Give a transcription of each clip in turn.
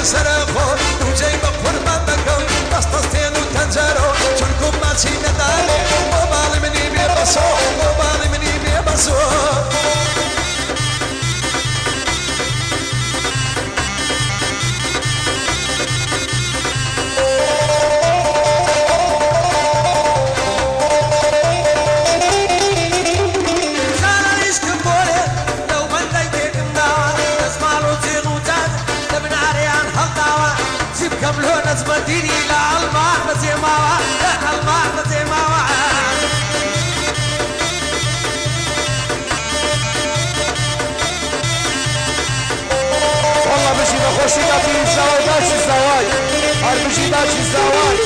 لسر خود دوجه با قربان بکن دستستین و تنجرو چونکو ماچی نداره موبایل منی بی بسو موبایل منی بی بسو مديني للماء نزيماوا للماء نزيماوا والله مشي بخوشي في الزواج داشي الزواج هاي مشي داشي الزواج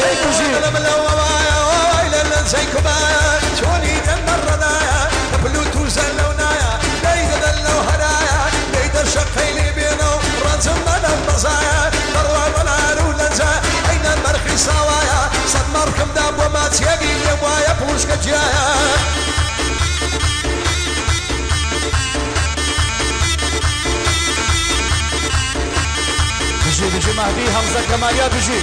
هيك مشي لما زيكم شوني تم الردايا بلوتوز اللونايا ليد ذلو هدايا ليد شقيني بينو رنزم من البصايا سوايا صد مركم داب وما تيقي يبوايا بوشك جايا بيجي مهدي همزة كماليات بيجي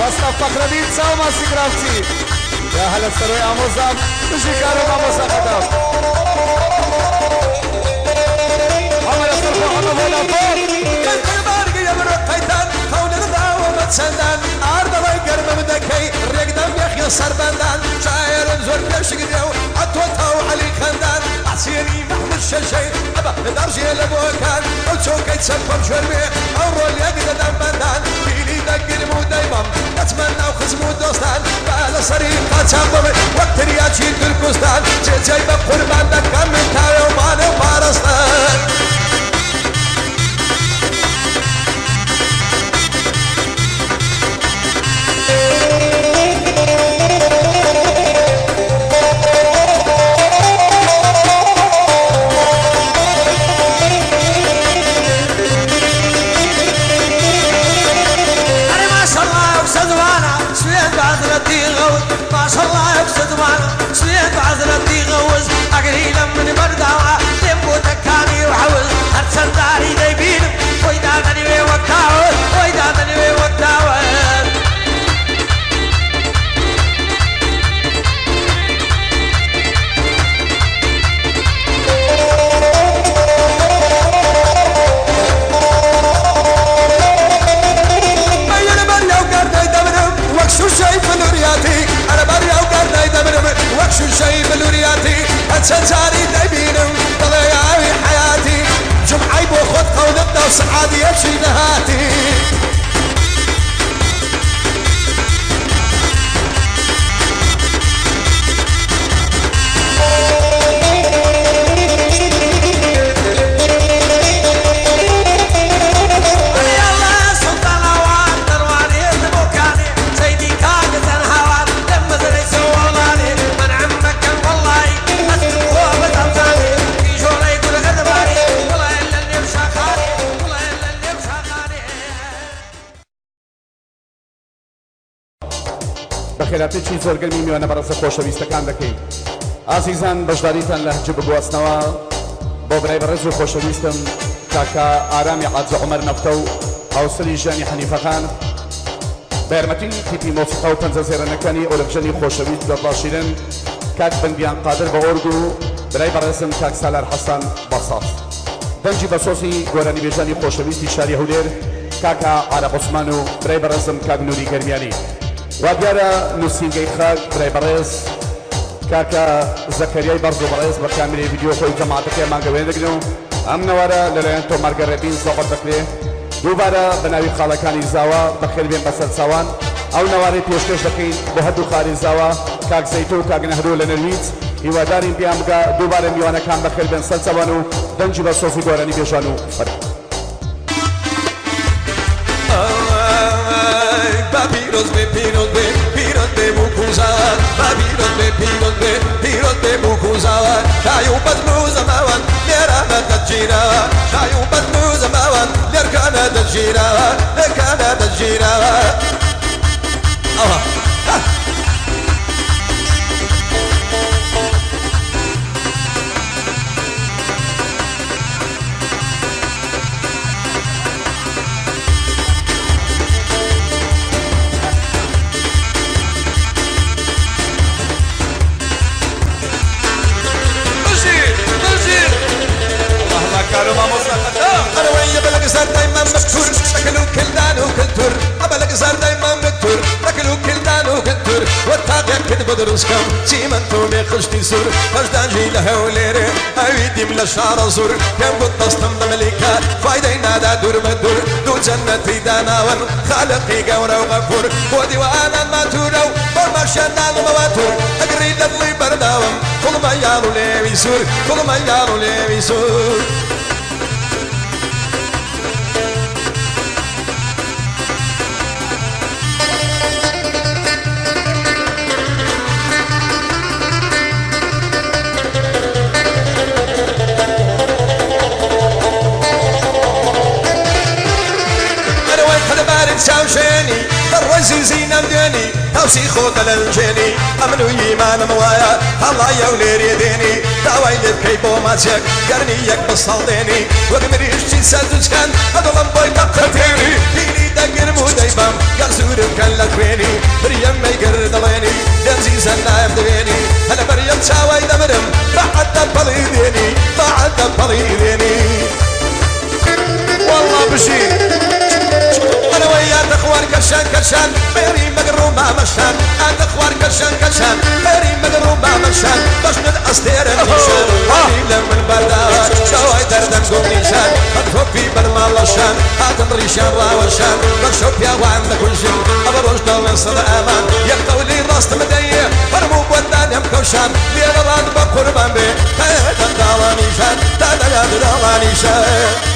واسطة فخر الدين ساوما سيكرافسي يا هلا السروي عموزام تجي كارو عموزام خطاب عمل السرفة عمو فولا فوق كنت بارقي يمرق قيتان كون الضاوة متسندان عرض الله يقرب من ذكي الرقدام يخي السربندان شاير انزور بيشق ديو عطوتاو علي خندان عسيري محمد الشلشي ابا ندرجي لبوكان وشوك يتسفر شربي اورو اليقد دنبندان بيلي دقل مو دايما اتمنى وخزمو دوستان بالا سريقا تشامبومي وقت رياجي تركوستان جاي بقربان دكا من تاوي وماني وفارستان ما شاء الله يفسد وانا شوية بعذرتي غوز أقري لمن برداوة لمبو تكاني وحوز هرسن داري دايبين ويدادني ويوكاوة ويدادني ويوكاوة وكشو شايف الورياتي انا برا وقرناي دمرم وكشو شايف الورياتي اتشجاري دايبينم ضياعي حياتي جمعي بو خد قولتنا وسعادي يمشي نهاتي خێراتی چی زۆرگەرمی میوانە بەڕێزە خۆشەویستەکان دەکەین ئازیزان بەشداریتان لە هەرج بگواستنەوە بۆ برای بەڕێز و خۆشەویستم کاکە ئارامی حاجی عومەر نەفتە و هاوسەری ژیانی حەنیفەخان بە یارمەتی تیپی مۆسیقا و پەنجە زێرەنەکانی ئۆلەفژەنی خۆشەویست گەڵاشیرن کاک بنگیان قادر بە ئۆرگ و برای بەڕێزم کاک سالار حەسان بەساس دەنجی بە سۆسی گۆرانی بێژانی خۆشەویستی شاری هەولێر کاکە عارەب عوسمان و برای بەڕێزم کاک نوری گەرمیانی و دیارە نووسینگەی خاک برای بەڕێز کاکە زەکەریای بەرز و بەڕێز بە کامێرەی ڤیدیۆ خۆی جەماعەتەکەی ماگەوێن دەگرن و ئەم نەوارە لەلایەن تۆمار گەڕێبین سۆحبەت دەکرێ دووبارە بە ناوی خاڵەکانی زاوە بەخێر بێن بەسەر چاوان ئەو نەوارەی پێشکەش دەکەین بۆ هەردوو خاری زاوە کاک زەیتۆ و کاک نەهرۆ لە نەرویج هیوادارین بیان بگا دووبارە میوانەکان بەخێر بێن سەرچەوان و دەنجی بە سۆفی گۆرانی بێژوان و فەرق پیروز به بوکوزان پیروز به بوکوزان شایو بدلو زمان لرانه تجینا شایو بدلو زمان لرکانه تجینا لرکانه تجینا أنا ويا بلق صار دايما مكتور أكلوا كلدان وكلتور أبلق صار دايما مكتور أكلوا كلدان وكلتور والتاقع كذب درسكم سيمنتو بخشتي سور فجدان جي لها وليري أويدي من الشعر زور كم قد تصنم ملكة فايدينا دا دور مدور دو جنتي داناون خالقي قورا وغفور ودي وأنا ما تورو وما شانا المواتور أقري لدلي برداوم كل ما يالو ليوي سور كل ما يالو ليوي سور شاوشيني الرزي زينة مديني توسي خود للجيني أمنو يمان موايا الله يولير يديني داوي لبكيبو ماتشك قرني يكبس صالديني وقمريش جيساتوش كان أدولم بوي تقتيني فيني دقر موديبام قرسور كان لكويني بريم ما يقرد ليني دنزي زنا يبدويني أنا بريم شاوي دمرم بعد دباليديني بعد دباليديني والله بشي أنا ويا تخوار كرشان كرشان بيري مقروم مشان أنا تخوار كرشان كرشان بيري مقروم مشان باش ندأستير النشان قليلا من بردان شواي دردن قوم نشان خطفو في برمالشان هاتم ريشان راوشان برشوب يا وعند كل شيء أبروش دولين صدى أمان يقتولي راست مدية فرمو بودان يم كوشان ليل راد بقربان بي تايدا دالاني شان تايدا دالاني شان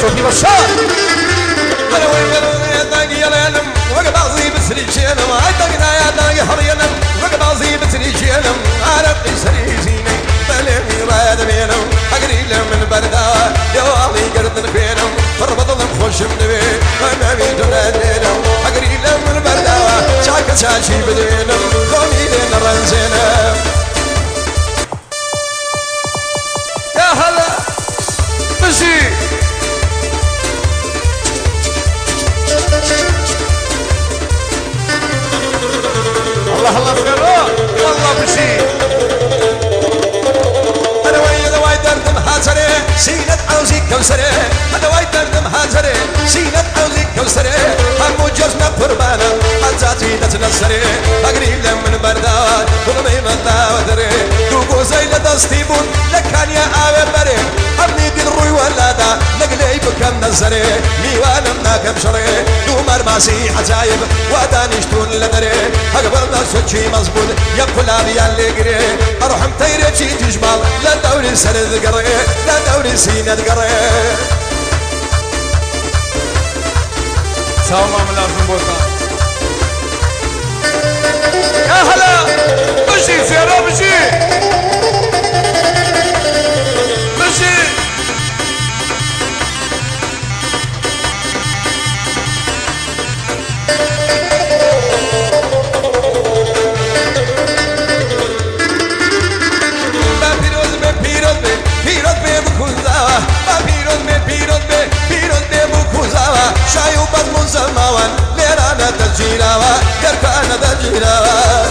شوفي بشار أنا ويا داقي يا ليلم وقبازي بسري جينم عدقنا يا داقي حرينم وقبازي بسري جينم عرقي سري زيني بلمي راد بينم أقريل من بردا يا والي قرد بينم فربض خوش منبي أنا بيت نادينم أقريل من بردا شاك شاشي بدينم قومي لين رنزينم يا هلا بشي الله الله خيرات والله بشي أنا ويا دواي دردم هاتري سينة عوزي كوسري أنا ويا دردم هاتري سينة عوزي كوسري همو جزنا قربانا حزاتي تتنصري أقريب من برداد كلمي من داودري دوبو زي لدستيبون لكان يا آوي بري أبني دي الروي ولادا نقلي بكم نزري ميوانم ناكم شري دومر ماسي عجايب ودانشتون لدري أقبلنا سوتشي مزبوط يقول أبي اللي قري أروح متيري شي تجمال لا دوري سرد قري لا دوري سينة قري سلام لازم بوتا يا هلا بشي سيارة بشي بشي شايو بدمون زماوان ليرانا تجيراوا يركانا تجيراوا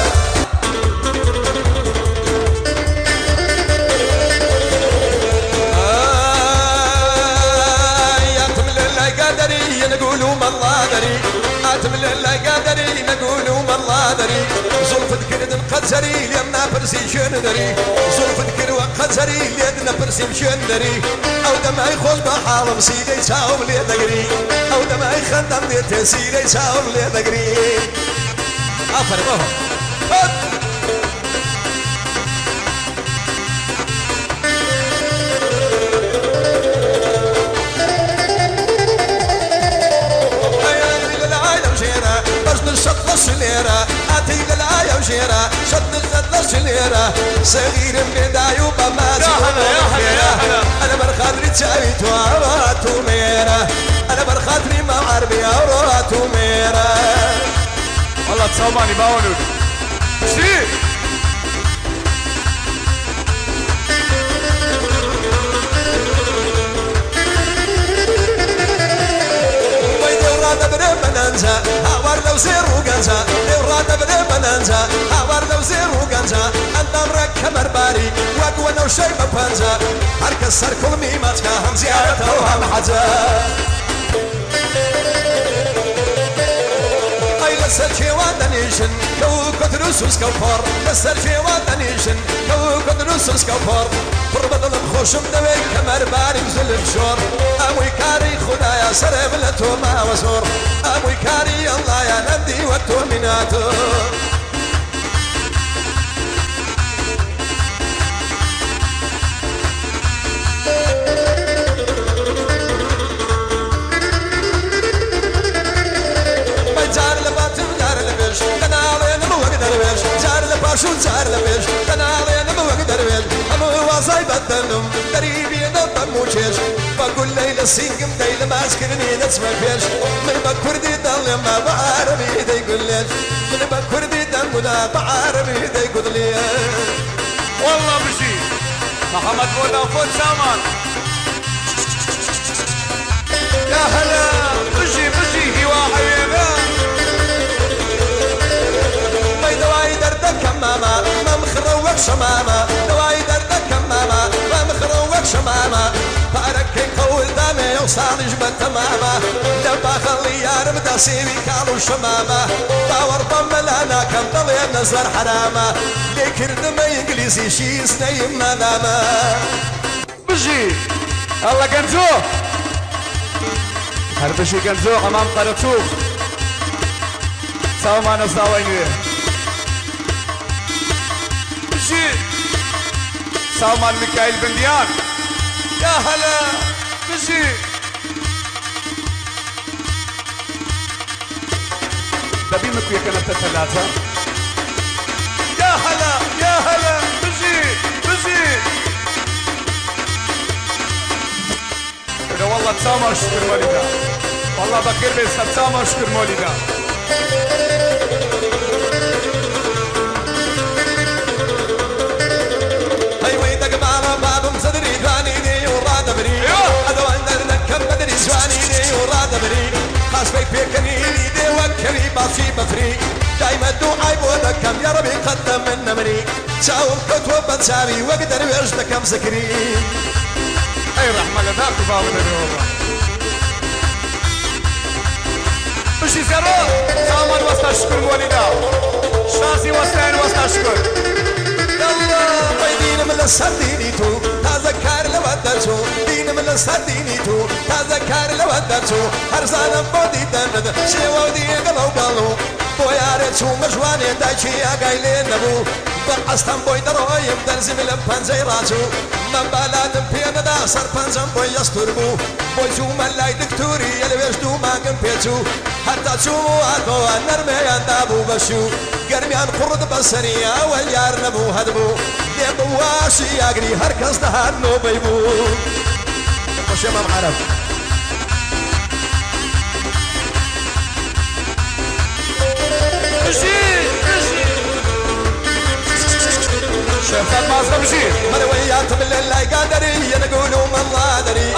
وقەجەری لێم ناپرسی شوێنەدەری زولفت کرد وە قەجەری لێت نەپرسیم شوێنەدەری ئەو دەمای خۆش بە حاڵم سیدەی چاوم لێ دەگری ئەو دەمای خەندەم لێتێ سیدەی چاوم لێ دەگری ئافەرێ بەهۆ شليرة أتي للآية وشيرة شد الزد شليرة صغير من دايو بمات أنا برخاطري تشاوي توارات وميرة أنا برخاطري ما عربي أورات وميرة والله تصوماني باونود شيء بنانزا هاور لو زيرو غنزا دورات بده بنانزا هاور لو زيرو غنزا انت مرك كمر باري واقوى نو شي بفنزا هركز سر كل ميماتك هم زيارته وهم حزا اي لسر شي وادنيشن كو كدروسوس كفار لسر شي وادنيشن كو كدروسوس كفار قربت الخوشم دوي كمر باري مزلف شور اموي كاري خدايا سرب لتوما وزور اموي كاري الله يا نبدي والتوميناتو جار لباتم جار لبيش تنالي نمو درويش جار لباشو جار لبيش تنالي نمو درويش امو واصاي بدلهم دريبي ضم وشيش بقول ليلة سينقم ديلة ما اسكرني نسمع فيش من بكردي دل ما بعربي دي يقول ليش من بكردي دل ما بعربي دي يقول ليش والله بشي محمد فودافون سامان يا هلا بشي هوا حبيبي دواي دردك كماما ما مخروك شماما دواي دردك كماما ما مخروك شماما فارك قول دامي يوصل جبل تماما دبا خلي يا رب تسيبي كالو شماما باور ضملانا كم ضلي النظر حراما ليكر دم انجليزي شي سنيم مناما بشي الله كنزو هر بشي كنزو امام قرطوف ساو مانا ساويني سامان ميكائيل بنديان يا هلا بشي دبي مكوية كانت الثلاثة يا هلا بشي إذا والله تسامر شكر مولدا والله بكير بس تسامر شكر مولدا خاص بيك بيكنيني دي وكري باصي بفري دايما الدعاء بودكم يا ربي قدم من نمري ساوم كتوب بتساوي واقدر ويرشدكم سكري اي رحمة لذاك بابا والله بشي زيرو سامان وسط شكر مولدا شاسي وسطين وسط شكر يلا ويدين من السردينيتو تذكر لو ودرتو دين من السردينيتو تذكر لو ودرتو هرزانا بودي دند شيوا ودي قالو بويارتو مجواني دايشي اقايلين نبو بقستان بوي درويم درزي من البنزي راتو من بلادم بينا دا سر بنزم بوي يستربو بوي شو ملاي دكتوري يلويش دو مانگم بيتو حتى شو مواتو نرمي يندابو بشو قرميان قرد بسرية واليار نبو هدبو ليبواشي يقري هركز دهان نو بيبو وش يا مام عرب شفت مازغه بشي من ويات من اللي قادري نقولوا من الله دري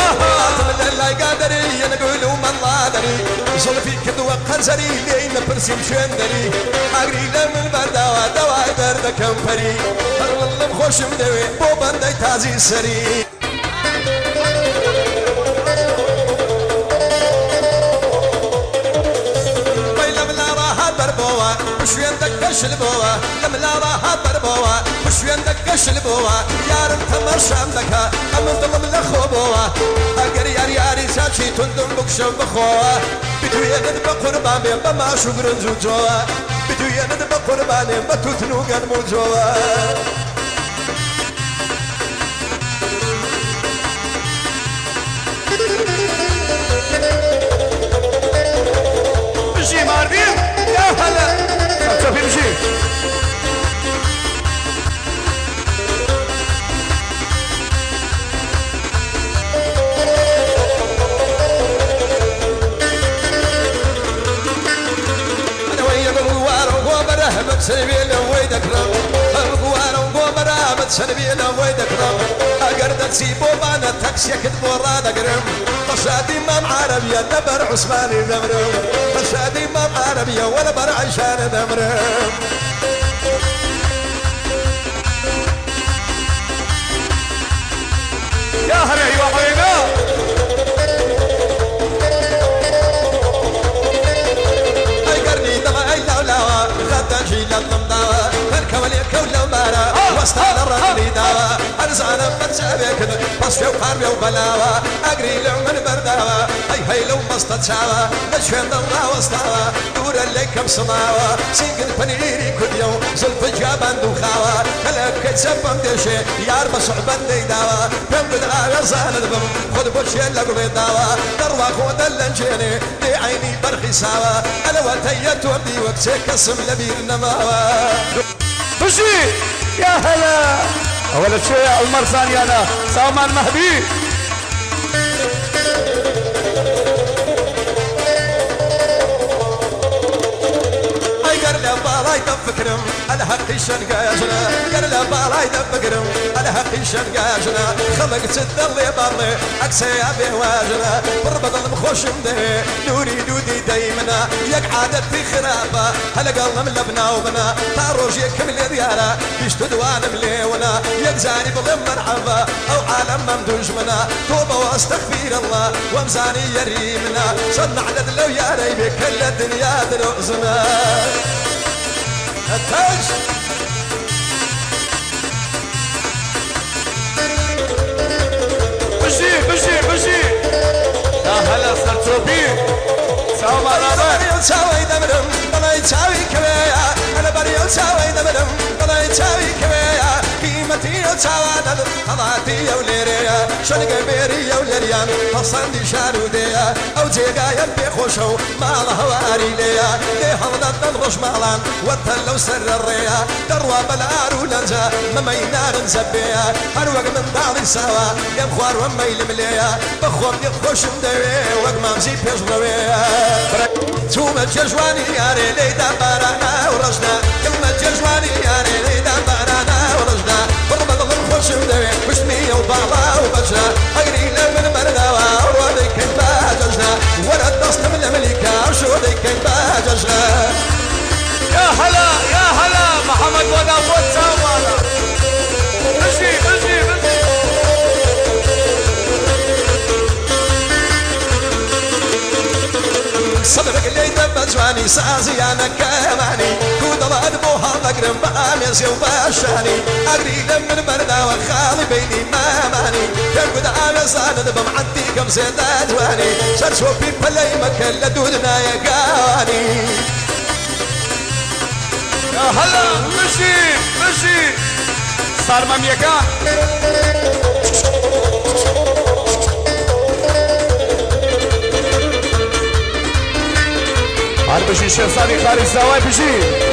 من اللي قادري نقولوا من الله دري زلفي كدو قنزري لين برسم شندري اقري لمن بردا ودواء درد كمفري والله خوش مدوي بو بندي تازي سري ويلا بلا راحت بربوا بوا بشوين دقش البوا لملا راها بربوا بشوين دقش البوا يار انت مرشم دكا امن ظلم لخوبوا اگر ياري ساشي تندم بكشم بخوا بدو يند بقربان بما شكر زوجوا بدو يند بقربان بتوتنو قد موجوا بشي ماردين يا هلا شوفي بشي انا ويا بقوار وقوبره بتسبيل ويدك رب بقوار وقوبره بتسبيل ويدك رب اقدر تسيبو بانا تاكسي كتبو راد قرم بشادي مام عربية نبر عثماني دمرم بشادي مام عربية ولا بر عشان دمرم يا هلا يا وحينا اي قرني دما اي لولاوا غدا شي لطم داوا فركولي كولا مارا وسطال الرجلي داوا ارزانا بتسابك بس في قاربي وبلاوا اقري لعمر برداوا هي لو مستشاوا نشفن ضرا وسطاوا دور اللي كم صناوا سيقل فنيري كل يوم زلف جابان دوخاوا كلك كتسبم دشي يار مصعبان دي داوا بمبد اغزان البم خد بوشي لقبي داوا دروا خود اللنجيني دي عيني برخي ساوا الواتي توردي وقتي كسم لبير نماوا بشي يا هلا اول شيء عمر ثاني انا سامان مهدي قرلا بالاي دفكرم على حقي شنقاجنا قرلا بالاي دفكرم على حقي شنقاجنا خلقت الدلي بالي عكسي ابي واجنا بربط المخوش مدي دوري دودي دايمنا يقعد في خرابه هلا قلنا من لبنا وبنا طاروج يكمل دياله بيش تدوان مليونا يجزاني بضم مرحبا او عالم ممدوج منا توبه واستغفر الله ومزاني يريمنا صنع لدلو يا ريبي كل الدنيا دروزنا التاج بشي يا هلا سرتوبي سوا مرابا ساوي دمرم بلا يساوي كبيا انا بريو ساوي دمرم بلا يساوي كبيا قيمتي ساوى دم خضاتي يا وليريا شنق بيري يا وليريان فصندي شاروديا او جيقا يبي خوشو ما هواري ليا ليه هضد الرش مالان وتلو سر الريا دروا بالارو لنجا ممينار نزبيا هروق من بعض سوا يم خوار وميل مليا بخوم يخوش مدوي وق ما مزيد يجرويا ثم الججواني ياري ليدا بارانا ورجنا ثم الججواني ياري ليدا بارانا ورجنا بربط الخوش مدوي وشمية وبابا وبجنا اقرينا من مرداوا وروادي كيف باججنا ولا الدست من الملكة وشودي كيف باججنا يا هلا محمد ودا فوت سامانا بشي صدرك اللي دب جواني سازي انا كماني كود الله ادبوها مقرم باميسي وباشاني اقري من بردا وخالي بيني ما ماني كود اميس انا دبم عندي كم زيت ادواني شرشو في بلاي مكان لدودنا يا قاني يا هلا بشي صار مميكان بشي الشيخ صالح خارج الزوايا بشي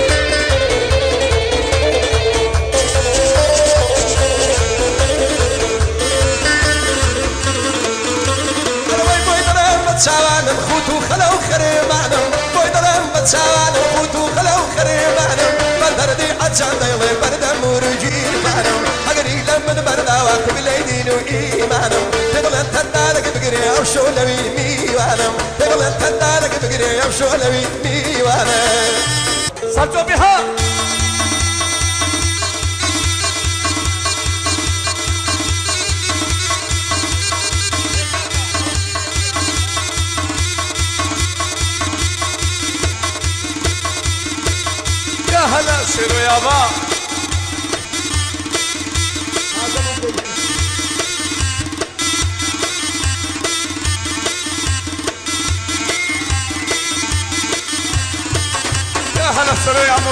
بتساوان الخوتو خلو خريبانم بوي ظلم بتساوان الخوتو خلو خريبانم بردي عجان ديلي بردا مرجي فانم اقري لمن بردا واكب ليدين وإيمانم تقل انت دارك بقري او شولوي ميوانم تقل انت دارك بقري او شولوي ميوانم صلتوا بها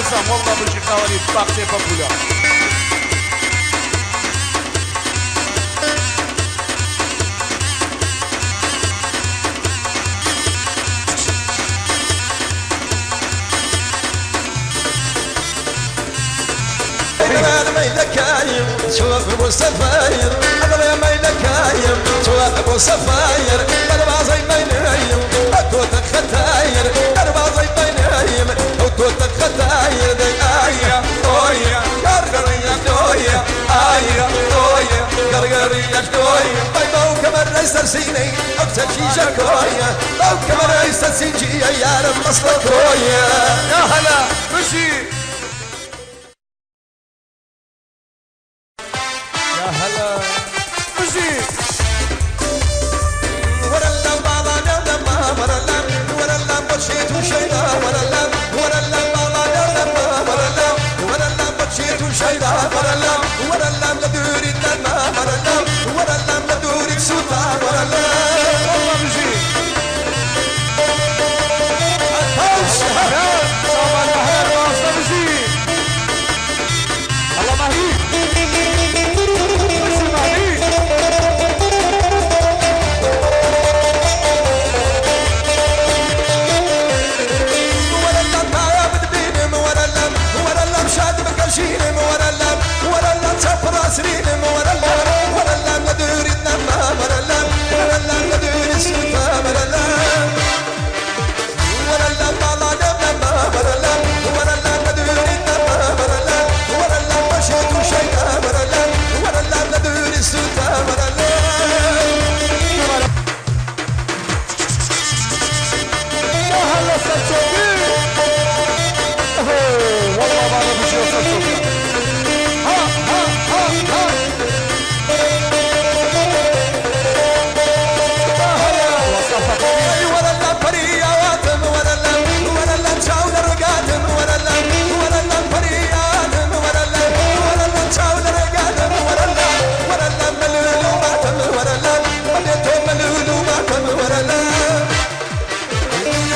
عزام والله بجي خوالي باقتي بابولا انا ميلك عايم شوف ابو سفاير انا ميلك عايم شوف ابو سفاير انا بعزي ميليم اكوتك ختاير انا بعزي ميليم اكوتك ختاير دي ايا اويا قرقريا دويا ايا اويا قرقريا دويا بايبو كمان رئيس السيني اكتر شيشة كويا او كمان رئيس السينجي يا رب مصر كويا يا هلا مشي يا هلا مشي ورا اللام بالا لما ورا اللام ورا اللام بشيت وشيدا ورا اللام ورا اللام بالا لما ورا اللام ورا اللام بشيت وشيدا ورا اللام ورا اللام لدوري لما ورا اللام ورا اللام لدوري سوتا ورا اللام والله مشي الشهر صباح الخير واصل مشي الله مهيك مشي مهيك ورا اللام بايا بدبينم ورا اللام ورا اللام شاد بكرشينم ورا اللام ورا اللام شفرا سرينم ورا اللام ورا اللام لدوري لما ورا اللام ورا اللام لدوري سوتا ورا اللام ورا اللام بالا لما ورا اللام ورا اللام لدوري لما ورا اللام ورا اللام مشيت وشيدا ورا اللام ورا اللام لدوري سوتا ورا اللام يا هلا سرسوبي والله ما انا بشي سرسوبي ها ها ها ها يا هلا وصفت ورا اللام فرياتم ورا اللام ورا اللام شاول الرقاتم ورا اللام ورا اللام فرياتم ورا اللام ورا اللام شاول الرقاتم ورا اللام ورا اللام ملولو ماتم ورا اللام بديتو ملولو ماتم ورا اللام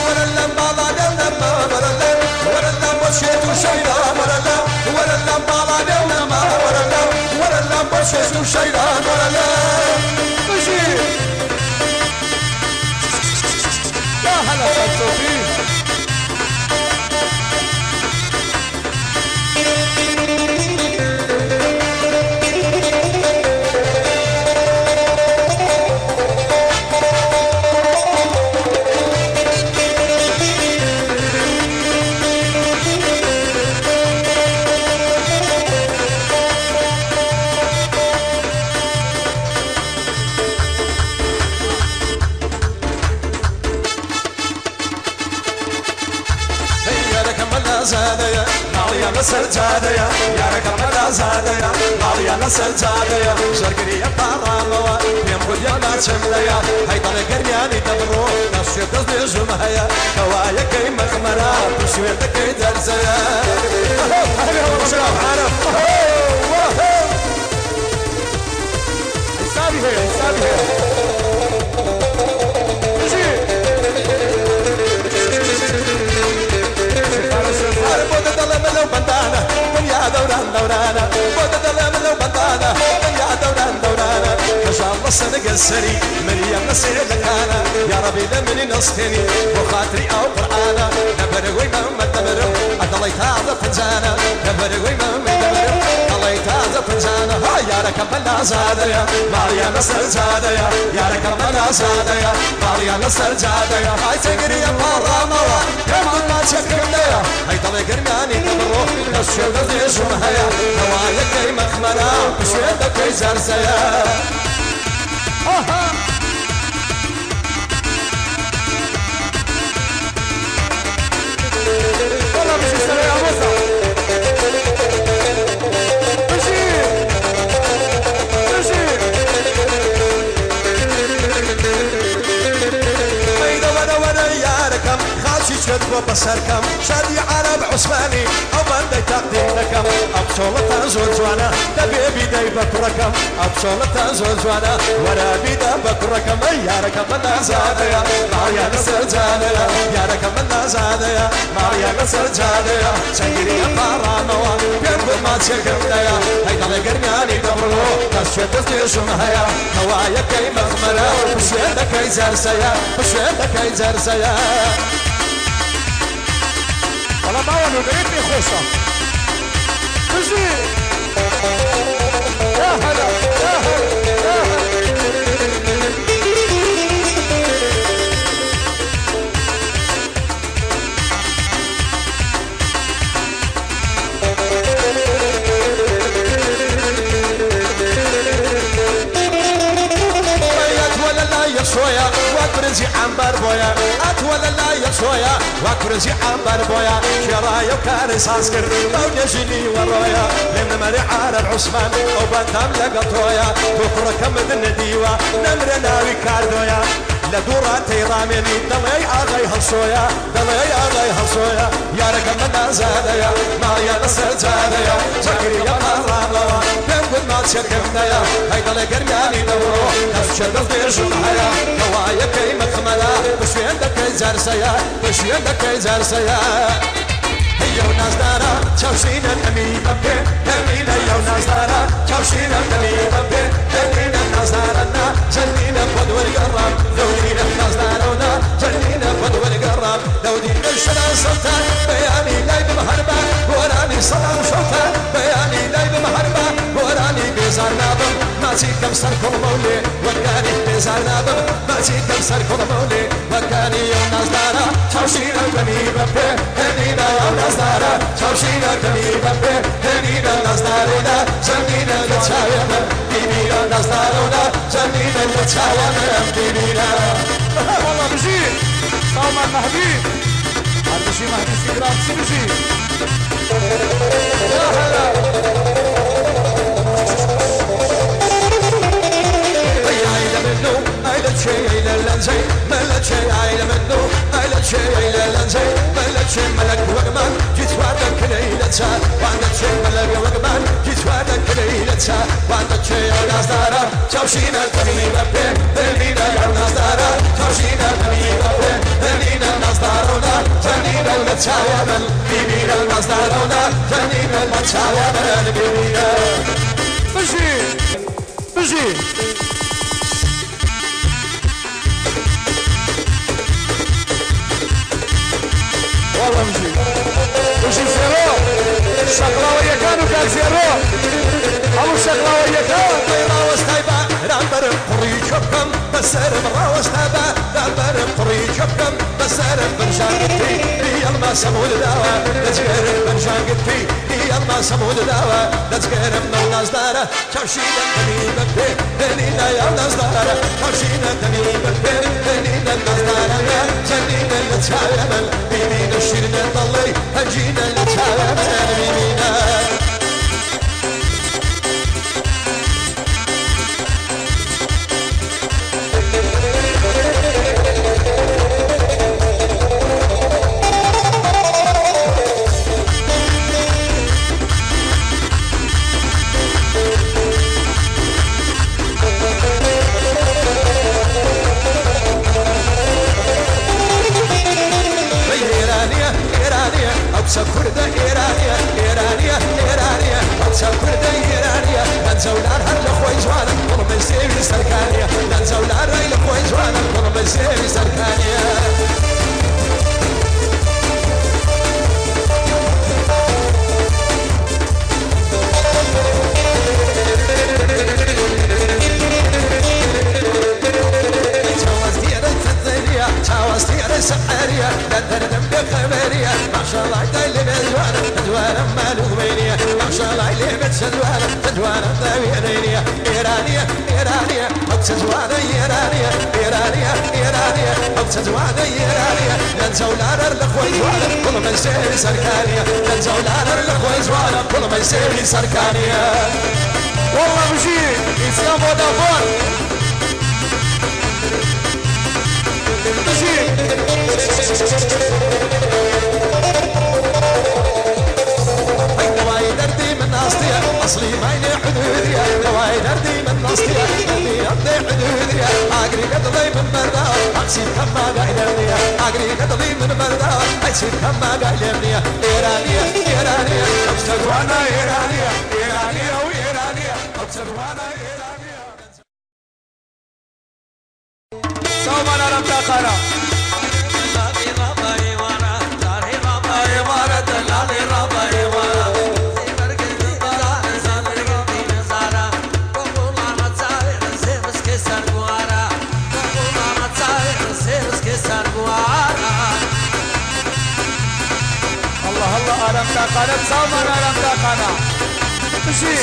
ورا اللام بالا لما ورا اللام ورا اللام بشيت وشيدا ورا اللام ورا اللام بالا لما ورا اللام ورا اللام بشيت وشيدا ورا اللام مشي يا هلا سرسوبي يا ركب الازادية ناوية للسجادية يا ركب الازادية ناوية للسجادية شرقرية باراموا يمكن يلا شملية هيدا القرياني تبرو نفسي تصدي جمهية كوايا كي مخمرة بشويتك كي درزية حسابي هي حسابي هي مشي بود دلم لو بندانا دنيا دوران دورانا بود دلم لو بندانا دنيا دوران دورانا ما شاء الله صدق السري مريم نسير لكانا يا ربي لمني نصتني وخاطري او قرانا نبرغوي ما مدمرم اضليت هذا فنجانا نبرغوي ما مدمرم اضليت هذا فنجانا ها يا ركب الازادية مريم السجادية يا ركب الازادية مريم السجادية هاي تجري يا باراموا يمكن ما تشكلنا هاي طلع قرماني تبرو نشيل ذي شمهيا نوايا كي مخمنا بشوية كي زرزيا والله مشي سريع يا موسى مشي مشي بيدا وانا يا ركم خاشي شد وبصركم شادي عرب عثماني او بنديتا دینەکەم ئەپچۆڵەتە زۆر جوانە دەبێ بیدەی بە کوڕەکەم ئەپچۆڵەتە زۆر جوانە وەرە بیدە بە کوڕەکەم ئەی یارەکەم من نازادەیە ماڵیان لەسەر جادەیە یارەکەم من نازادەیە ماڵیان لەسەر جادەیە چەنگیریە پاڕامەوە پێم بۆ ماچێکردەیە هەی دەڵێ گەرمیانی دەبڕۆ دەستێ دەستێژم هەیە هەوایەکەی مەخمەرە پشێدەکەی جەرسەیە پشێدەکەی جەرسەیە والله ما ولو قريبني خوصة بجي يا هلا يا هلا يا شوية وكرزي عنبر بويا أتولى لا يشويا وكرزي عنبر بويا شرايا وكارس عسكر أو يجيني ورايا لمن مري على العثمان أو بندم لقطويا تفرك مدن ديوة نمر ناوي كاردويا لدوراتي راميني دلي آغاي هالصويا دلي آغاي هالصويا يا رقم النازاديا ما يا نسر جاديا جاكري يا مراملوا بنقول ما تشكفتيا هاي دلي قرمياني دورو نفس شرق ديشون حيا كوايا كي مخملا بشوين دكي زارسيا بشوين دكي زارسيا هيا وناس دارا تشوشينا نمي ببي همينا يا وناس دارا تشوشينا نمي ببي همينا الناس دارنا جنينا فد والقرب دودينا الناس دارونا جنينا فد والقرب دودينا الشنا سلطان بياني لايب مهربا وراني صلاة وشوطان بياني لايب مهربا وراني بيزار نابم ما تيكم سر كل مولي وكاني بيزار نابم ما تيكم سر كل مولي وكاني يا وناس دارا تشوشينا نمي ببي همينا يا وناس دارا تشوشينا نمي ببي همينا الناس دارونا جنينا لتشاينا بيبينا الناس دارونا جنينا لتشاينا بيبينا والله بجي طاوما المهدي هل بجي مهدي استقرام بجي يا هلا إلى اللنزي ملت شي عيل منو ملت شي إلى اللنزي ملت شي ملك وقمان جيت وعدك ليلة سال وعندك شي ملك وقمان جيت وعدك ليلة سال وعندك شي يا ناس دارا تشوشينا تميمة بيه هنينا يا ناس دارا تشوشينا تميمة بيه هنينا الناس دارونا جنينا المتشايا من بيبينا الناس دارونا جنينا المتشايا من بيبينا بجي بجي والله مجي وشي زيرو الشقلاوية كانوا كان زيرو أبو الشقلاوية كان راوس تايبا رامبر قري شبكم بسر راوس تايبا رامبر قري شبكم بسر بنشانقتي هي الما سمود داوا نتقر بنشانقتي هي الما سمود داوا نتقر من الناس دارا تمشينا تميمة بيه هنينا يا الناس دارا تمشينا تميمة بيه هنينا الناس دارا جنينا لتشايمن بيبينا الشيرنا ضلي هجينا لتشايمن بيبينا سكردة إيرانية إيرانية إيرانية سكردة إيرانية نزولار هل خوي جوانا كل من سيري سركانية نزولار هل خوي جوانا كل من سيري سركانية سحرية لندن بخمرية ما شاء الله دايل مزوانا مزوانا مالو بينية ما شاء الله اللي بتسدوانا مزوانا ذوينية إيرانية إيرانية بتسدوانا إيرانية إيرانية إيرانية بتسدوانا إيرانية لنزولار الأخوي زوانا كل من سيري سركانية لنزولار الأخوي زوانا كل من سيري سركانية والله بجي إسلام ودافون بجي نصتيا اصلي مايني حدوديا رواي دردي من نصتيا اللي يقضي حدوديا اقري قضي من بردا اقسي كما قايلني اقري قضي من بردا اقسي كما قايلني ايرانيه ايرانيه ابشر وانا ايرانيه ايرانيه وايرانيه ابشر وانا ايرانيه سوما لم تقرا الله ألم تقنا سوما ألم تقنا تشي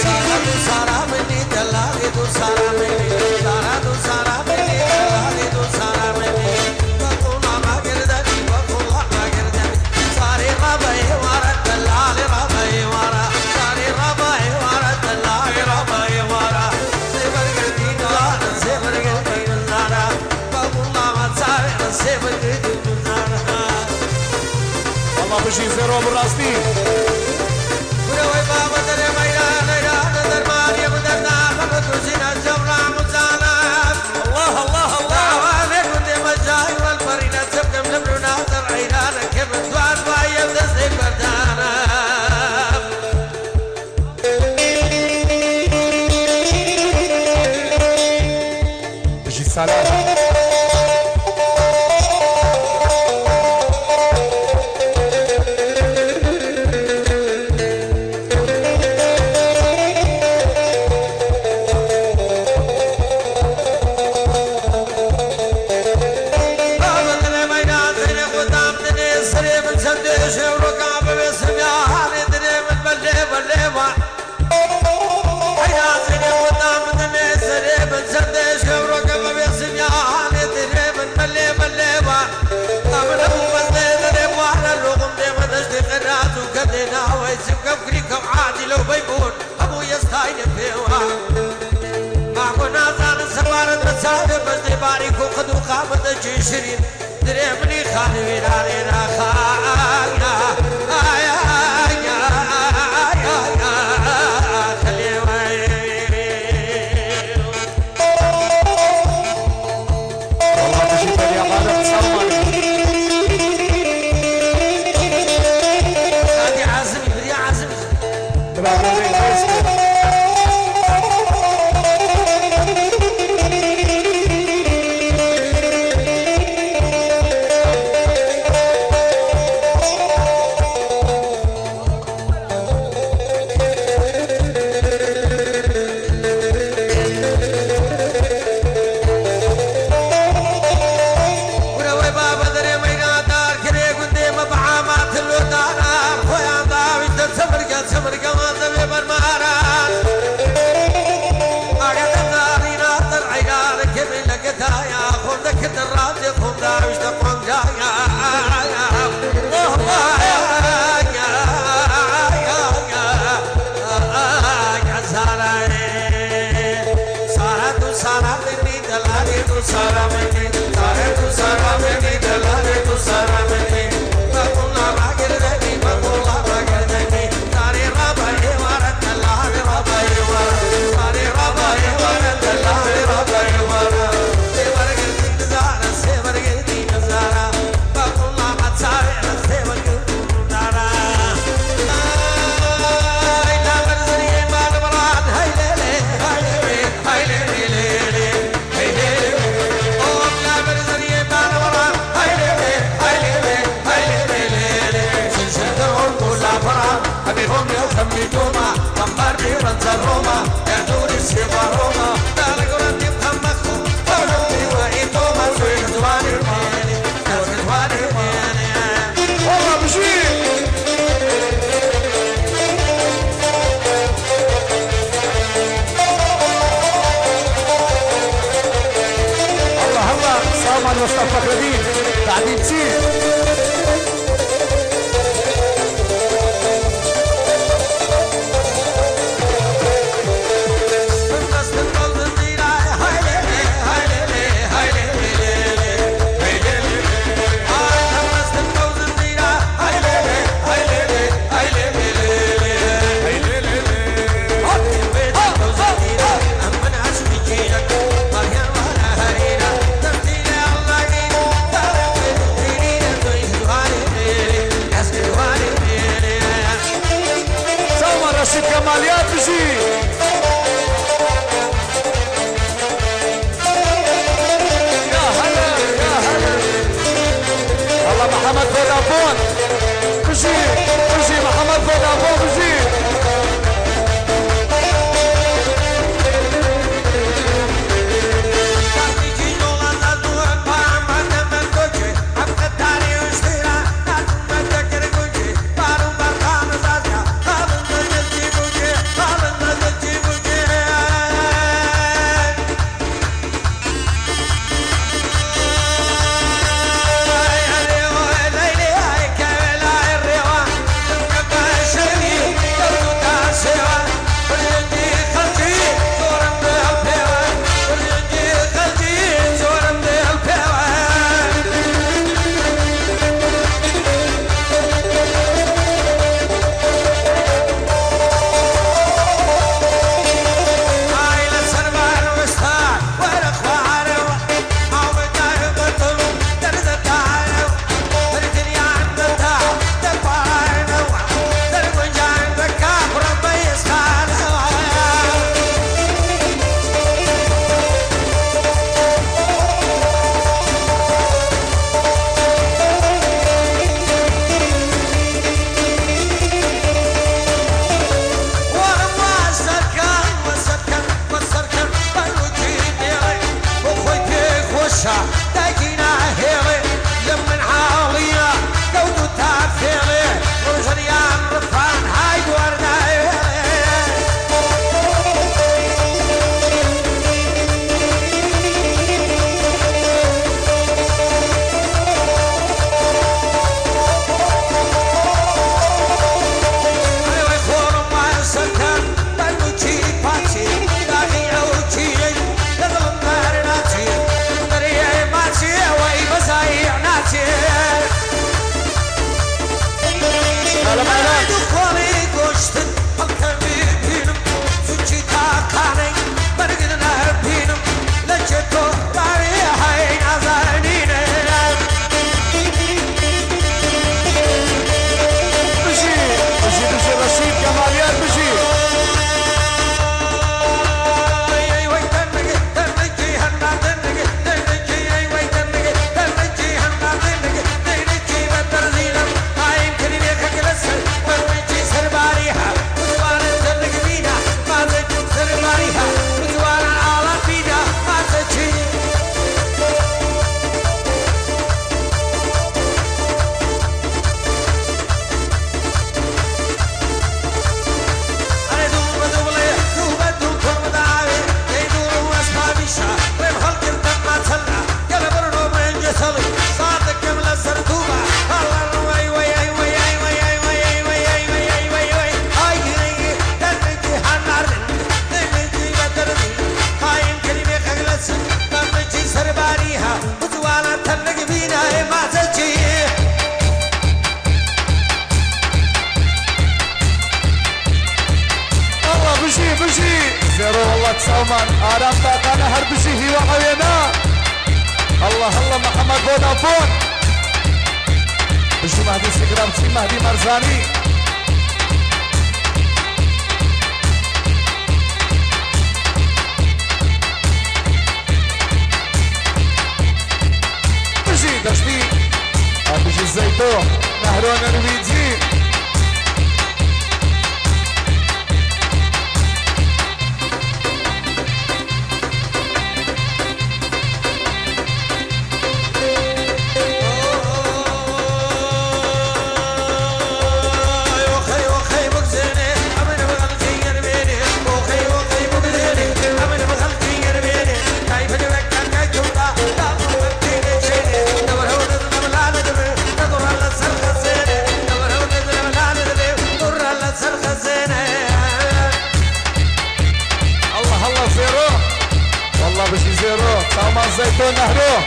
سارا مني دلالي دو سارا مني سارا دو سارا مني دلالي دو سارا مني بقولا ما قردني بقولا ما قردني ساري ربعي ورا دلالي ربعي ورا ساري ربعي ورا دلالي ربعي ورا سيبر قردي دلالي سيبر قردي دلالي بقولا ما تساري سيبر قردي دلالي الله بشي زيرو براستي وروي بابا دري ميدان ايران درمان يبدرنا فبتوزينا الجمرة مزالات الله الله الله عوامك ودي مجاي والفرينة تبقى ملبرنا درعينا كيف الدوان بايب دزيك بردانا بشي سلام لو بيبون ابو يستاين فيها ما كنا زان سفارة مسافر بس دي باري كو خدو قامت جيشرين دريمني خاني ويراني راخا والله بشي بلي عبادة سوما هادي عازمي بري عازمي برافو لي مصطفى كريم تعديل سين سومان آرام تاقانە هەردووشی هیوا ئەوێنا الله الله محەممەد ڤۆدافۆن بژی مەهدی سگرام چی مەهدی مەرزانی بژی دەشتی بژی زەیتۆ نەهرۆ نەرویجی بشي زيرو سامان زيتون نهرو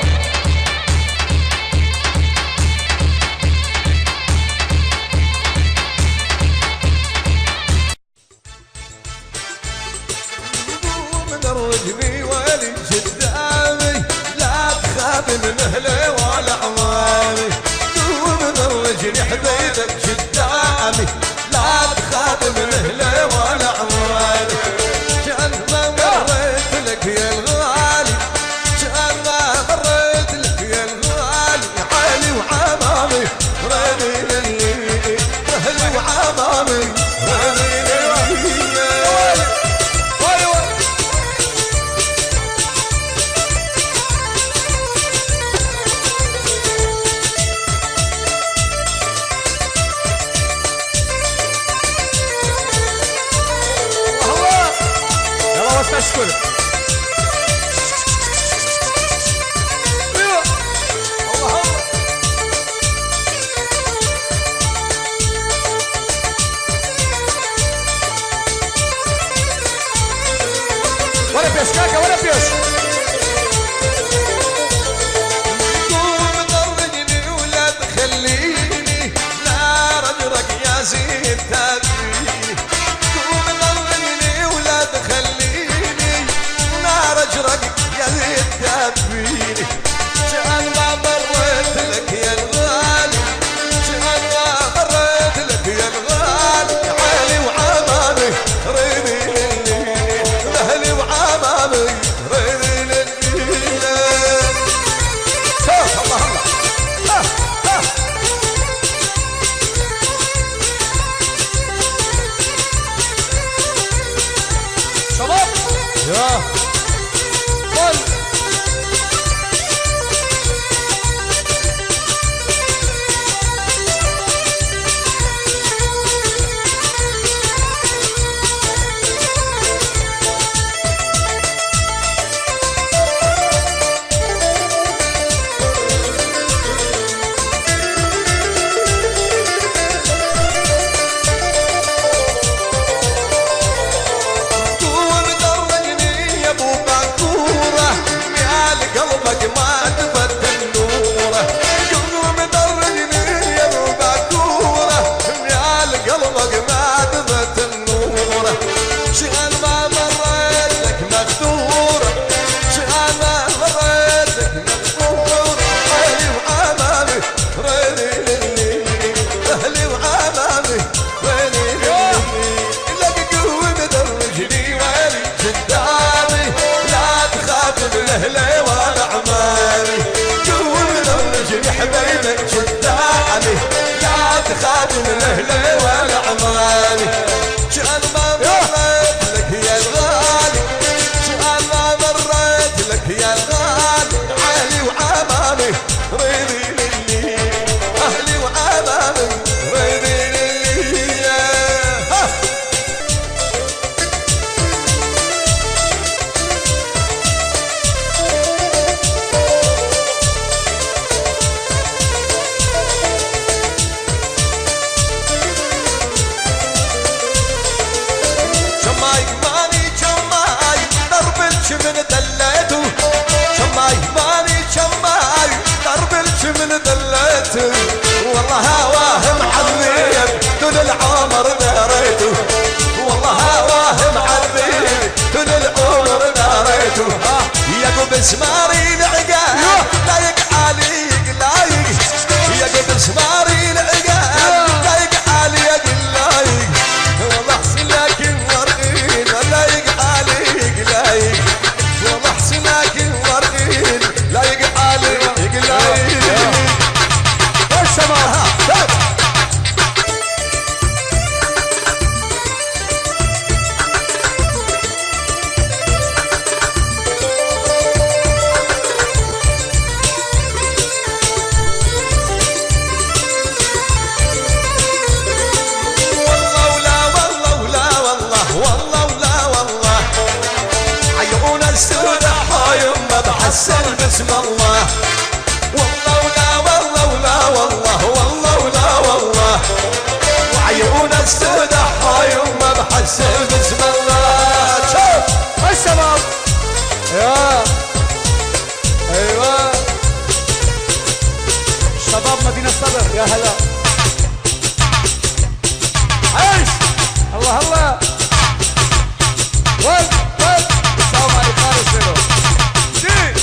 مدرجني والي قدامي لا تخاف من اهلي ولا عمامي مدرجني حبيبك قدامي لا تخاف من اهلي ولا عمامي كان ما مريت لك يا الغالي كان ما مريت لك يا الغالي علي وعمامي راني للي اهلي وعمامي راني أشكر ايوه الله ولا فيش كاكا ولا فيش قوم ضرجني ولا تخليني لا رجرك يا زين تابيني قوم ضرجني ولا تخليني رجرك يا زين تابيني كان ما مريت لك يا الغالي كان ما مريت لك يا الغالي علي وعمامي ريني للي اهلي وعمامي ريني للي الله الله شباب يا اهلي ولا عمامي قوم ضرجني حبيبك قدامي لا تخاف من اهلي ولا عمامي كان ما مريت لك يا الغالي كان ما مريت لك يا الغالي علي وعمامي ريدي للي اهلي وعمامي ريدي للي ها السود حايم ما بحسن بسم الله والله ولا والله ولا والله والله ولا والله وعيون السود حايم ما بحسن بسم الله شوف الشباب يا ايوه شباب مدينة صدر يا هلا عيش الله الله ود السلام عليكم ارسلوا جي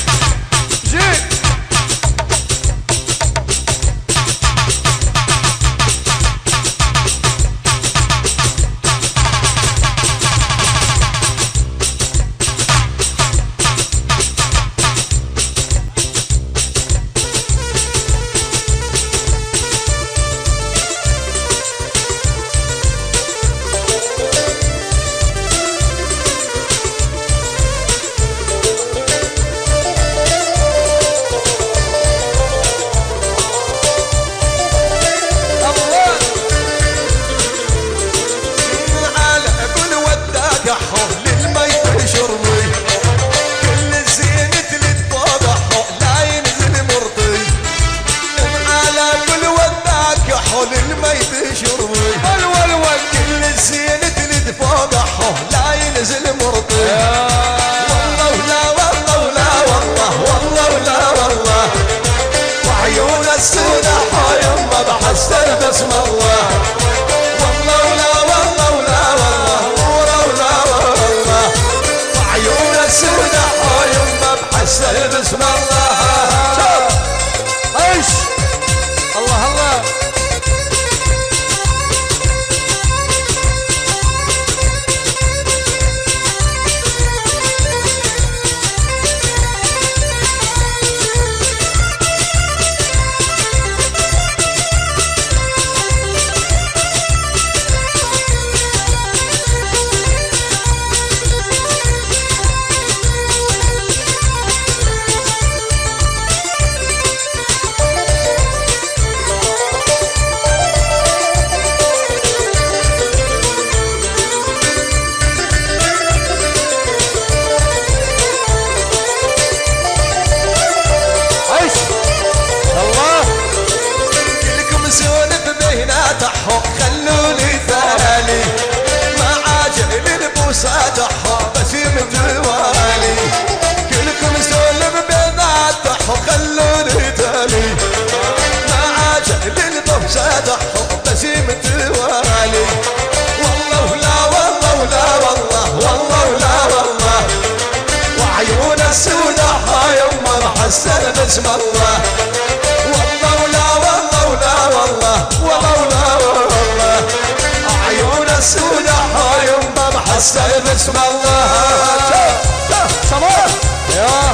بسم الله والله ولا والله ولا والله ولا والله وعيون السود حايم ما بحسن بسم الله عيش الله الله خلوني ثاني ما عاجل البوساتحو بسيم جوالي كلكم سولف بيناتحو خلوني ثاني ما عاجل البوساتحو بسيم جوالي والله لا والله ولا والله والله ولا والله وعيون السود حايم ما بحسن بسم الله والله لا والله ولا والله والله ولا والله عيون السود حايم ما بحسن بسم الله شباب يا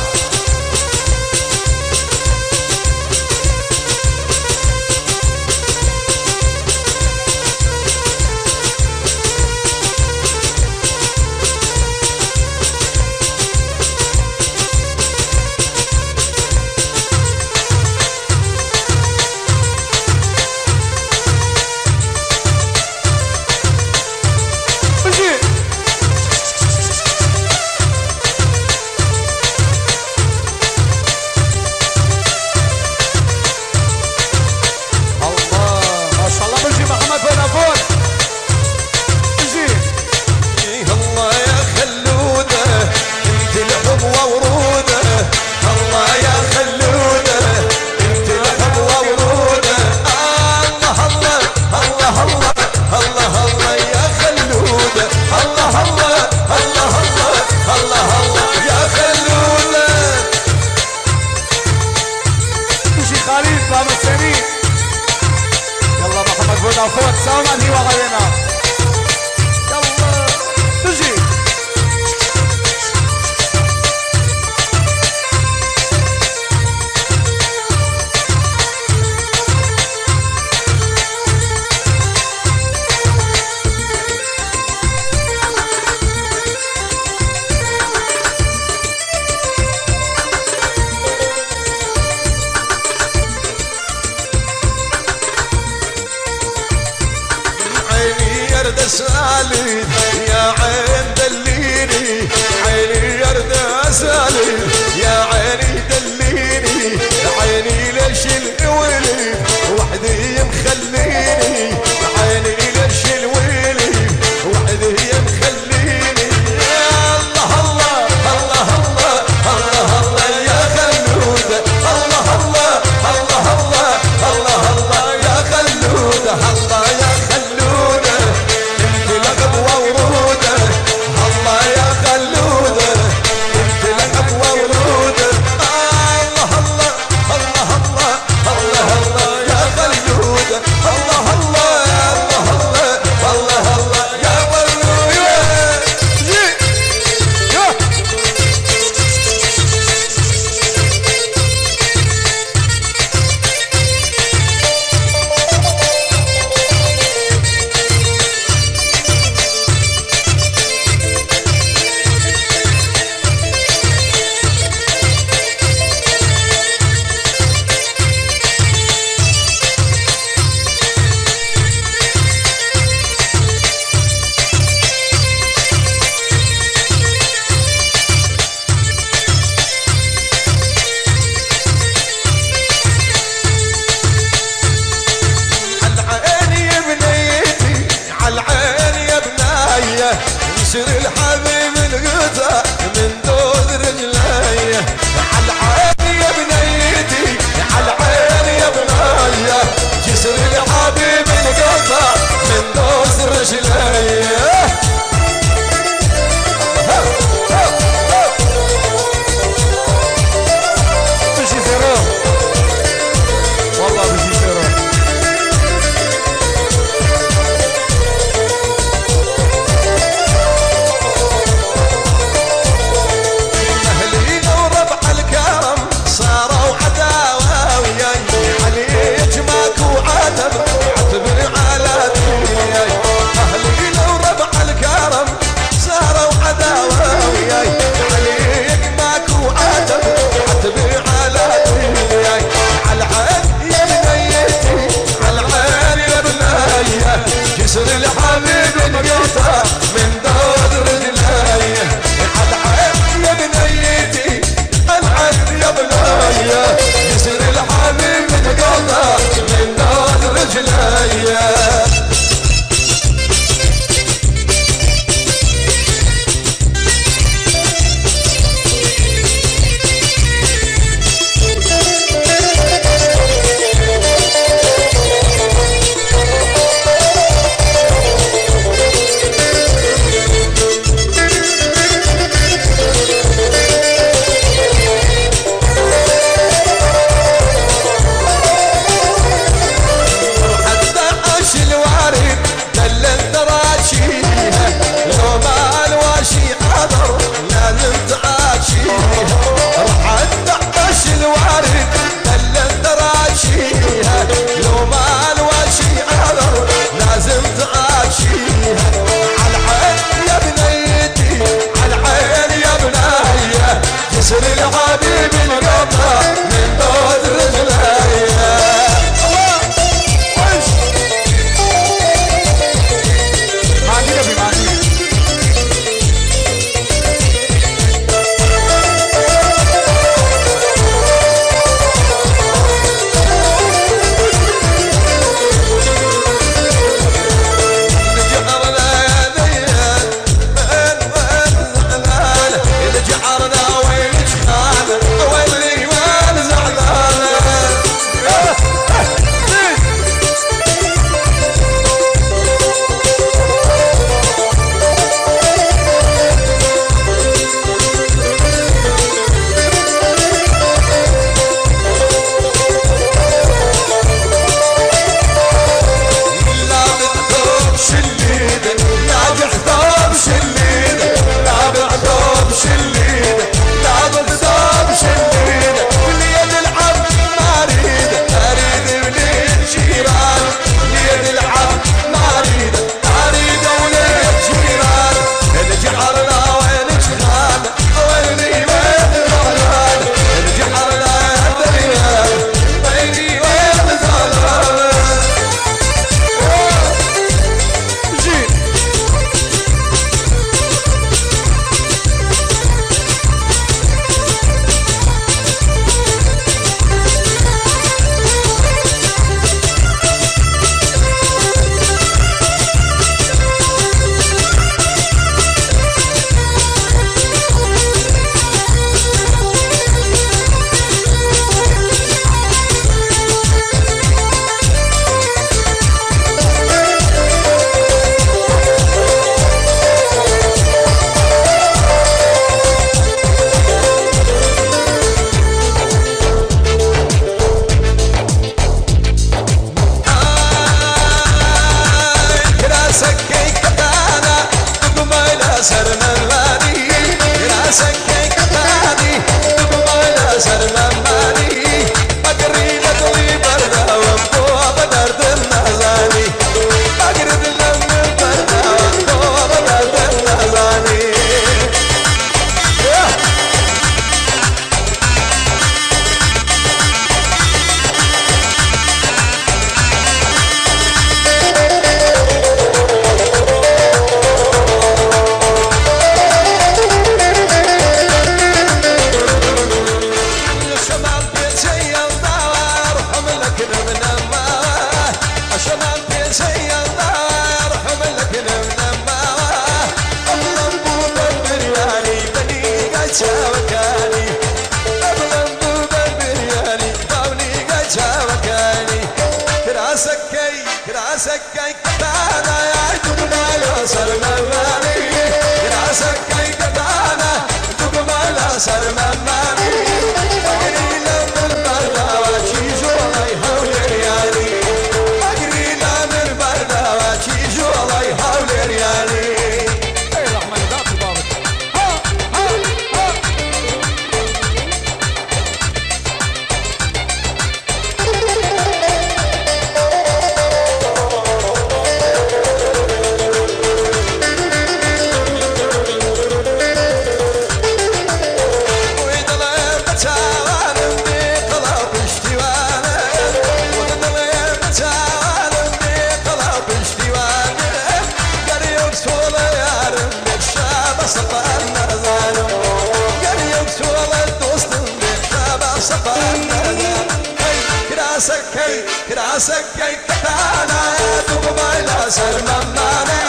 راسك كي كتانا دقما إلى سر ممانا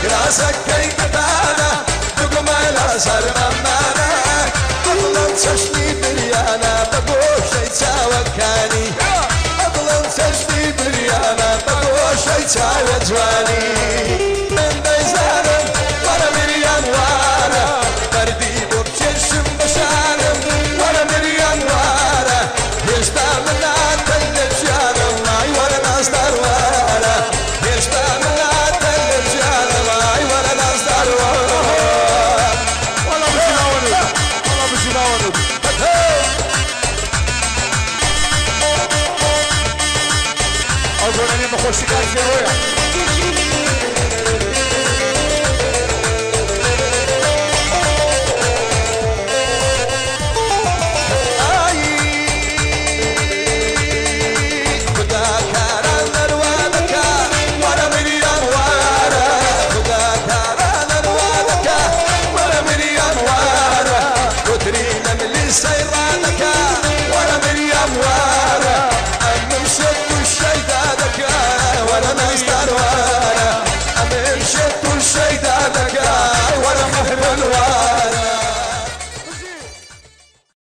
راسك كي كتانا دقما إلى سر ممانا أظلم تشني بريانا بقوش يتساوكاني أظلم تشني بريانا بقوش يتساوكاني من بيزارم ولا مريان وارا فردي ببششم بشارم ولا مريان وارا هشتا منا تلف جانم ماي ولا ناس دروارا هشتا منا تلف جانم ماي ولا ناس دروارا والله بزناوني والله بزناوني أقول أنا بخش كاي زيرويا